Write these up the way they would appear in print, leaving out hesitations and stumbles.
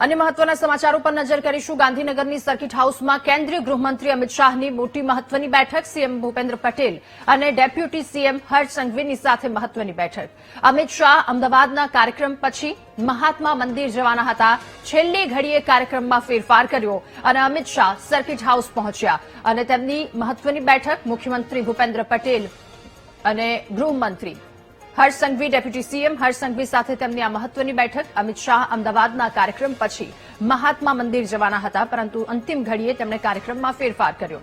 अन्य महत्वना समाचारों पर नजर करीशुं। गांधीनगरनी सर्किट हाउसमां केन्द्रीय गृहमंत्री अमित शाहनी मोटी महत्वनी बैठक। सीएम भूपेन्द्र पटेल अने डेप्यूटी सीएम हर्ष संघवीनी साथे महत्वनी बैठक। अमित शाह अमदावादना कार्यक्रम पछी महात्मा मंदिर जवाना हता। छेल्ली घड़ीए कार्यक्रममां फेरफार कर्यो अने अमित शाह सर्किट हाउस पहोंच्या अने તેમની महत्वनी बैठक मुख्यमंत्री भूपेन्द्र पटेल अने गृहमंत्री हर्ष संघवी डेप्यूटी सीएम हर्ष संघवी साथे તેમની આ મહત્વની બેઠક। અમિત શાહ અમદાવાદના કાર્યક્રમ પછી મહાત્મા મંદિર જવાના હતા, પરંતુ અંતિમ ઘડીએ તેમણે કાર્યક્રમમાં ફેરફાર કર્યો।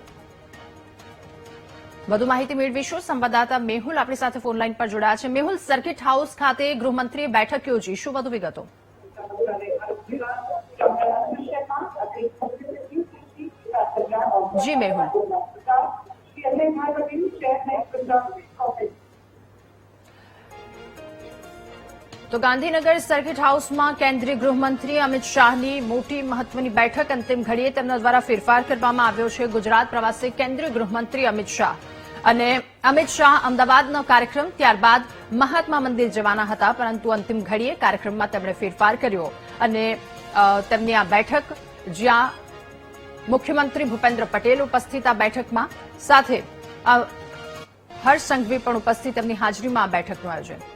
વધુ માહિતી મેળવીશું। સંવાદદાતા મેહુલ આપણી સાથે ફોન લાઈન પર જોડાયા છે। મેહુલ, સર્કિટ હાઉસ ખાતે ગૃહમંત્રીએ બેઠક યોજી, શું વધુ વિગતો? જી મેહુલ। तो गांधीनगर सर्किट हाउस में केन्द्रीय गृहमंत्री अमित शाहनी मोटी महत्वनी बैठक अंतिम घड़ीए तेमना द्वारा फेरफार करवामां आव्यो छे। गुजरात प्रवासे केन्द्रीय गृहमंत्री अमित शाह अने अमित शाह अमदावादनो कार्यक्रम त्यारबाद महात्मा मंदिर जवाना हता, परंतु अंतिम घड़ीए कार्यक्रममां તેમણે फेरफार कर्यो અને તેમની આ બેઠક જ્યાં મુખ્યમંત્રી ભૂપેન્દ્ર પટેલ ઉપસ્થિત આ બેઠકમાં સાથે હર્ષ સંઘવી પણ ઉપસ્થિત તેમની હાજરીમાં આ બેઠકનું આયોજન।